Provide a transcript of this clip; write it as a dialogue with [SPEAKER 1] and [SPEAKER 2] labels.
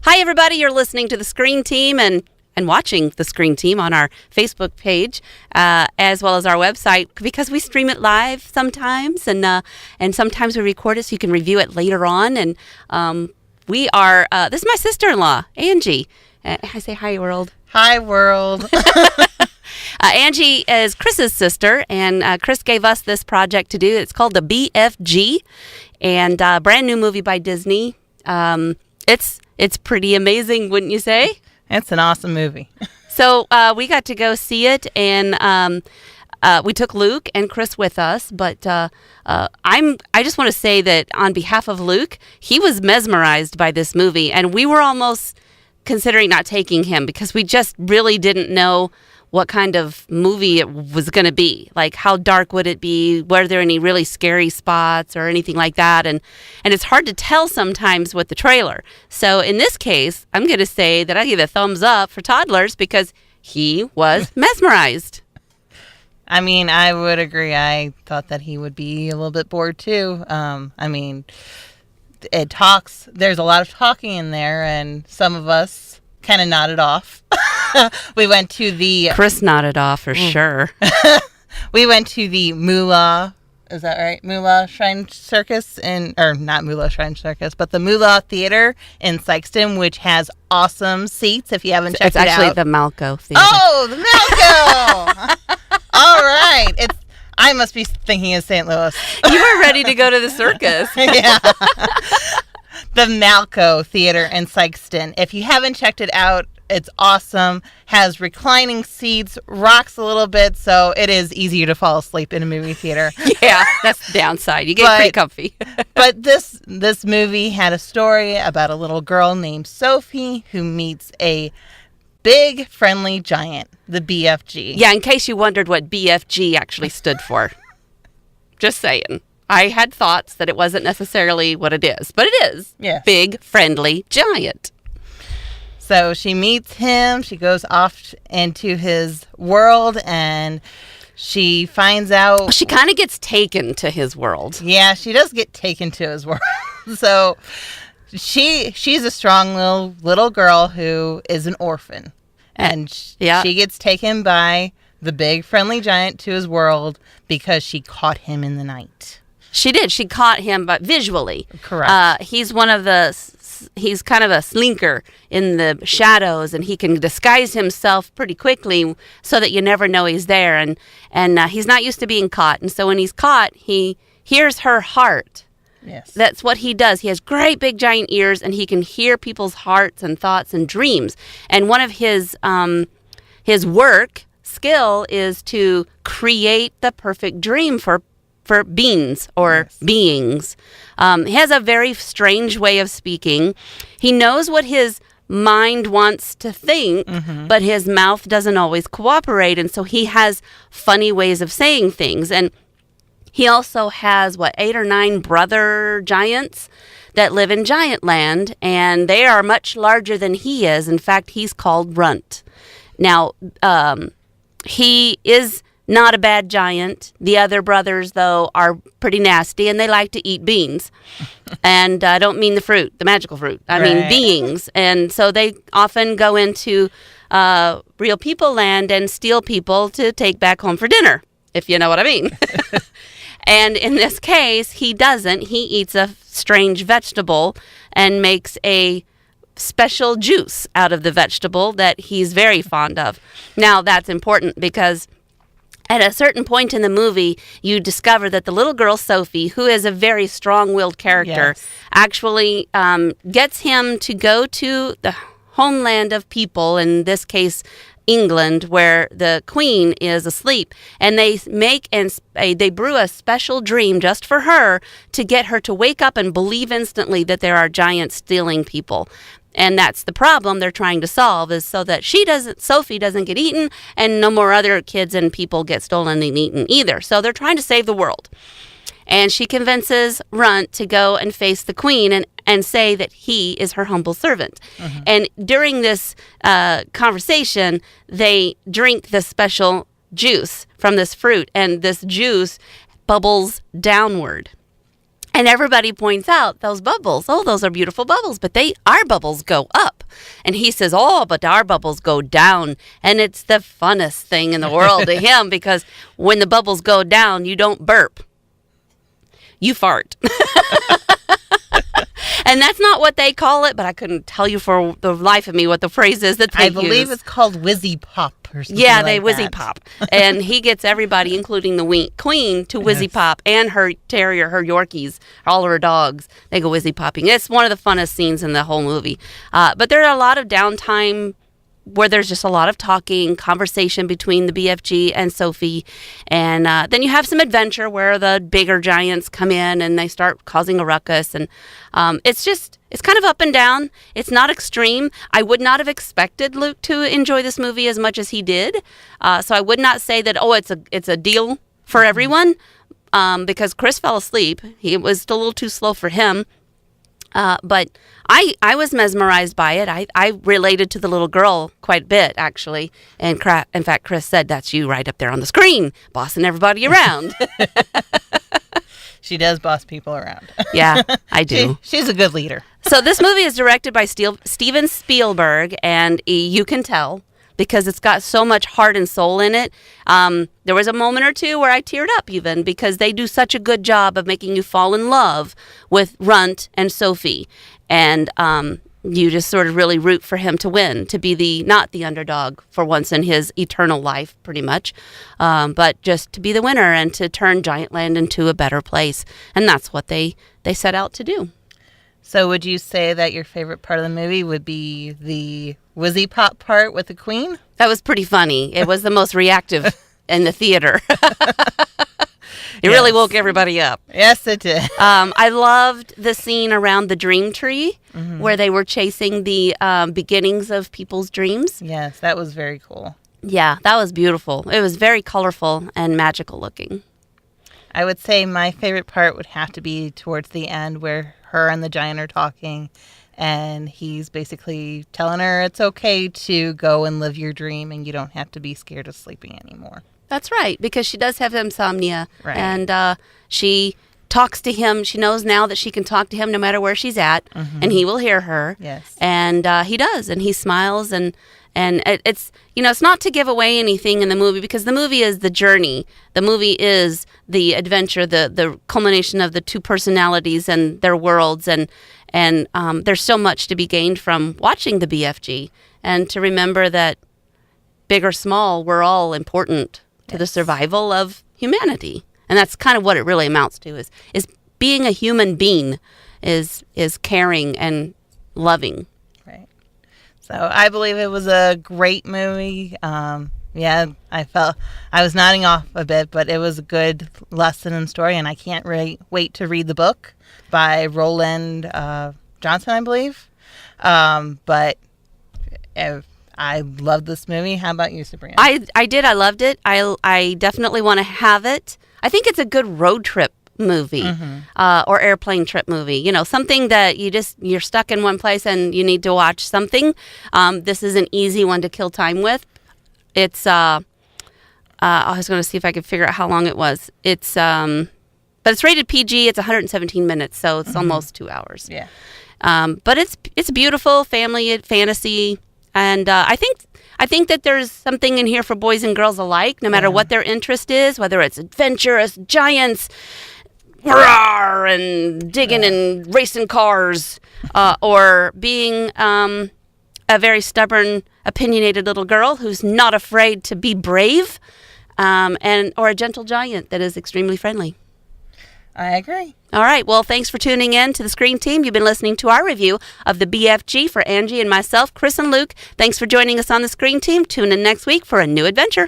[SPEAKER 1] Hi, everybody. You're listening to The Screen Team and watching The Screen Team on our Facebook page, as well as our website, because we stream it live sometimes, and sometimes we record it so you can review it later on. And we are, this is my sister-in-law, Angie. I say hi, world.
[SPEAKER 2] Hi, world.
[SPEAKER 1] Angie is Chris's sister, and Chris gave us this project to do. It's called the BFG, and a brand new movie by Disney. It's pretty amazing, wouldn't you say?
[SPEAKER 2] It's an awesome movie.
[SPEAKER 1] So we got to go see it, and we took Luke and Chris with us. But I just want to say that on behalf of Luke, he was mesmerized by this movie, and we were almost considering not taking him because we just really didn't know what kind of movie it was going to be. Like, how dark would it be? Were there any really scary spots or anything like that? And it's hard to tell sometimes with the trailer. So in this case, I'm going to say that I give a thumbs up for toddlers because he was mesmerized.
[SPEAKER 2] I mean, I would agree. I thought that he would be a little bit bored too. It talks. There's a lot of talking in there, and some of us kind of nodded off. We went to the...
[SPEAKER 1] Chris nodded off for sure.
[SPEAKER 2] We went to the Moolah, is that right? Moolah Shrine Circus, or not Moolah Shrine Circus, but the Moolah Theater in Sikeston, which has awesome seats if you haven't checked it out.
[SPEAKER 1] It's actually the Malco Theater.
[SPEAKER 2] Oh, the Malco! All right. I must be thinking of St. Louis.
[SPEAKER 1] You were ready to go to the circus.
[SPEAKER 2] Yeah. The Malco Theater in Sikeston. If you haven't checked it out, it's awesome. Has reclining seats, rocks a little bit, so it is easier to fall asleep in a movie theater.
[SPEAKER 1] Yeah, that's the downside. You get pretty comfy.
[SPEAKER 2] But this movie had a story about a little girl named Sophie who meets a big friendly giant, the BFG.
[SPEAKER 1] Yeah, in case you wondered what BFG actually stood for. Just saying. I had thoughts that it wasn't necessarily what it is, but it is.
[SPEAKER 2] Yes.
[SPEAKER 1] Big, friendly giant.
[SPEAKER 2] So she meets him, she goes off into his world, and she finds out...
[SPEAKER 1] She kind of gets taken to his world.
[SPEAKER 2] Yeah, she does get taken to his world. So she's a strong little girl who is an orphan. And she gets taken by the big friendly giant to his world because she caught him in the night.
[SPEAKER 1] She did. She caught him, but visually.
[SPEAKER 2] Correct.
[SPEAKER 1] He's kind of a slinker in the shadows, and he can disguise himself pretty quickly so that you never know he's there. And he's not used to being caught. And so when he's caught, he hears her heart.
[SPEAKER 2] Yes.
[SPEAKER 1] That's what he does. He has great big giant ears, and he can hear people's hearts and thoughts and dreams. And one of his work skill is to create the perfect dream for beings or beings. He has a very strange way of speaking. He knows what his mind wants to think, but his mouth doesn't always cooperate. And so he has funny ways of saying things. And he also has, 8 or 9 brother giants that live in Giant Land, and they are much larger than he is. In fact, he's called Runt. Now, he is not a bad giant. The other brothers, though, are pretty nasty, and they like to eat beans. And I don't mean the fruit, the magical fruit. I mean beings. And so they often go into real people land and steal people to take back home for dinner, if you know what I mean. And in this case, he doesn't. He eats a strange vegetable and makes a special juice out of the vegetable that he's very fond of. Now, that's important because at a certain point in the movie, you discover that the little girl, Sophie, who is a very strong-willed character, actually gets him to go to the homeland of people, in this case, England, where the queen is asleep, and they brew a special dream just for her to get her to wake up and believe instantly that there are giants stealing people. And that's the problem they're trying to solve, is so that Sophie doesn't get eaten, and no more other kids and people get stolen and eaten either. So they're trying to save the world. And she convinces Runt to go and face the queen and say that he is her humble servant. And during this conversation, they drink this special juice from this fruit, and this juice bubbles downward. And everybody points out those bubbles. Oh, those are beautiful bubbles, but our bubbles go up. And he says, oh, but our bubbles go down. And it's the funnest thing in the world to him, because when the bubbles go down, you don't burp. You fart. And that's not what they call it, but I couldn't tell you for the life of me what the phrase is that they use.
[SPEAKER 2] I believe it's called whizzy pop or something
[SPEAKER 1] Yeah,
[SPEAKER 2] like
[SPEAKER 1] they
[SPEAKER 2] that.
[SPEAKER 1] whizzy pop. And he gets everybody, including the queen, to whizzy pop, and her terrier, her Yorkies, all of her dogs. They go whizzy popping. It's one of the funnest scenes in the whole movie. But there are a lot of downtime where there's just a lot of talking, conversation between the BFG and Sophie. And then you have some adventure where the bigger giants come in and they start causing a ruckus. And it's kind of up and down. It's not extreme. I would not have expected Luke to enjoy this movie as much as he did. So I would not say that, it's a deal for everyone, because Chris fell asleep. He was a little too slow for him. But I was mesmerized by it. I related to the little girl quite a bit, actually. And in fact, Chris said, that's you right up there on the screen, bossing everybody around.
[SPEAKER 2] She does boss people around.
[SPEAKER 1] Yeah, I do.
[SPEAKER 2] She's a good leader.
[SPEAKER 1] So this movie is directed by Steven Spielberg, and you can tell because it's got so much heart and soul in it. There was a moment or two where I teared up even, because they do such a good job of making you fall in love with Runt and Sophie. And you just sort of really root for him to win, to be not the underdog for once in his eternal life, pretty much, but just to be the winner and to turn Giantland into a better place. And that's what they set out to do.
[SPEAKER 2] So would you say that your favorite part of the movie would be the whizzy pop part with the queen?
[SPEAKER 1] That was pretty funny. It was the most reactive in the theater. It really woke everybody up.
[SPEAKER 2] Yes, it did.
[SPEAKER 1] I loved the scene around the dream tree, where they were chasing the beginnings of people's dreams.
[SPEAKER 2] Yes, that was very cool.
[SPEAKER 1] Yeah, that was beautiful. It was very colorful and magical looking.
[SPEAKER 2] I would say my favorite part would have to be towards the end, where her and the giant are talking, and he's basically telling her it's okay to go and live your dream and you don't have to be scared of sleeping anymore.
[SPEAKER 1] That's right, because she does have insomnia.
[SPEAKER 2] Right.
[SPEAKER 1] And she talks to him. She knows now that she can talk to him no matter where she's at, and he will hear her.
[SPEAKER 2] Yes.
[SPEAKER 1] And he does, and he smiles, and it's, it's not to give away anything in the movie, because the movie is the journey. The movie is the adventure, the culmination of the two personalities and their worlds, and there's so much to be gained from watching the BFG, and to remember that big or small, we're all important to the survival of humanity. And that's kind of what it really amounts to, is being a human being is caring and loving.
[SPEAKER 2] Right. So I believe it was a great movie. Yeah, I felt I was nodding off a bit, but it was a good lesson and story, and I can't really wait to read the book by Roland Johnson, I believe. But I loved this movie. How about you, Sabrina?
[SPEAKER 1] I did. I loved it. I definitely want to have it. I think it's a good road trip movie, or airplane trip movie. Something that you're stuck in one place and you need to watch something. This is an easy one to kill time with. It's I was going to see if I could figure out how long it was. It's but it's rated PG. It's 117 minutes, so it's almost 2 hours.
[SPEAKER 2] Yeah.
[SPEAKER 1] But it's beautiful family fantasy. And I think that there's something in here for boys and girls alike, no matter what their interest is, whether it's adventurous giants, roar, and digging and racing cars, or being a very stubborn, opinionated little girl who's not afraid to be brave, or a gentle giant that is extremely friendly.
[SPEAKER 2] I agree.
[SPEAKER 1] All right. Well, thanks for tuning in to the Screen Team. You've been listening to our review of the BFG for Angie and myself, Chris and Luke. Thanks for joining us on the Screen Team. Tune in next week for a new adventure.